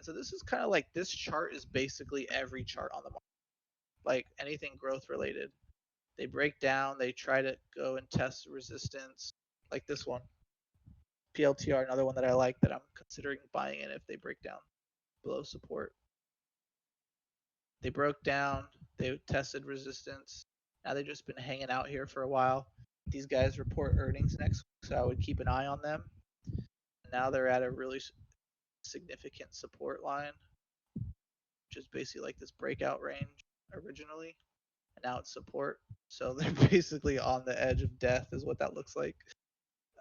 So this is kind of like, this chart is basically every chart on the market, like anything growth related. They break down, they try to go and test resistance, like this one. PLTR, another one that I like that I'm considering buying in if they break down below support. They broke down, they tested resistance. Now they've just been hanging out here for a while. These guys report earnings next week, so I would keep an eye on them. Now they're at a really significant support line, which is basically like this breakout range originally, and now it's support. So they're basically on the edge of death, is what that looks like.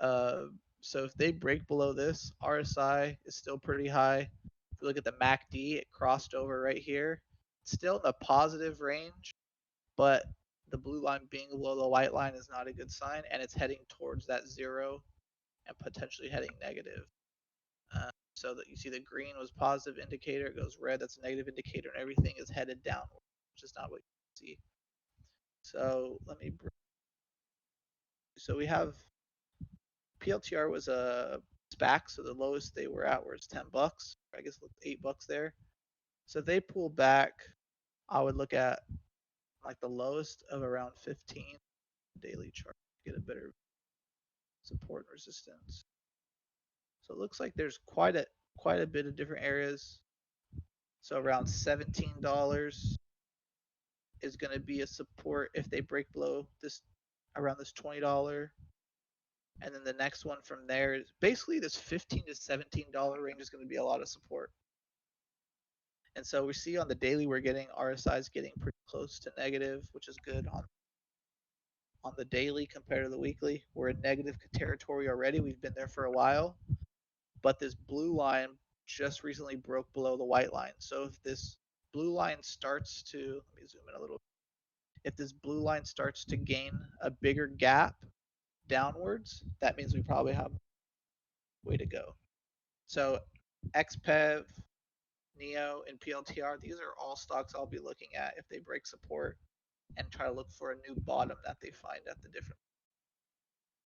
So if they break below this, RSI is still pretty high. If you look at the MACD, it crossed over right here. It's still in the positive range, but the blue line being below the white line is not a good sign, and it's heading towards that 0 and potentially heading negative. So that you see the green was positive indicator, it goes red, that's a negative indicator, and everything is headed downward, which is not what you see. So let me. So we have PLTR was a SPAC, so the lowest they were at was $10. I guess $8 there. So if they pull back, I would look at like the lowest of around 15 daily chart to get a better support and resistance. So it looks like there's quite a bit of different areas. So around $17 is going to be a support if they break below this, around this $20. And then the next one from there is basically this $15 to $17 range is going to be a lot of support. And so we see on the daily we're getting RSI's getting pretty close to negative, which is good on the daily compared to the weekly. We're in negative territory already. We've been there for a while. But this blue line just recently broke below the white line. So if this blue line starts to, let me zoom in a little. If this blue line starts to gain a bigger gap downwards, that means we probably have a way to go. So XPEV, NEO, and PLTR, these are all stocks I'll be looking at if they break support and try to look for a new bottom that they find at the different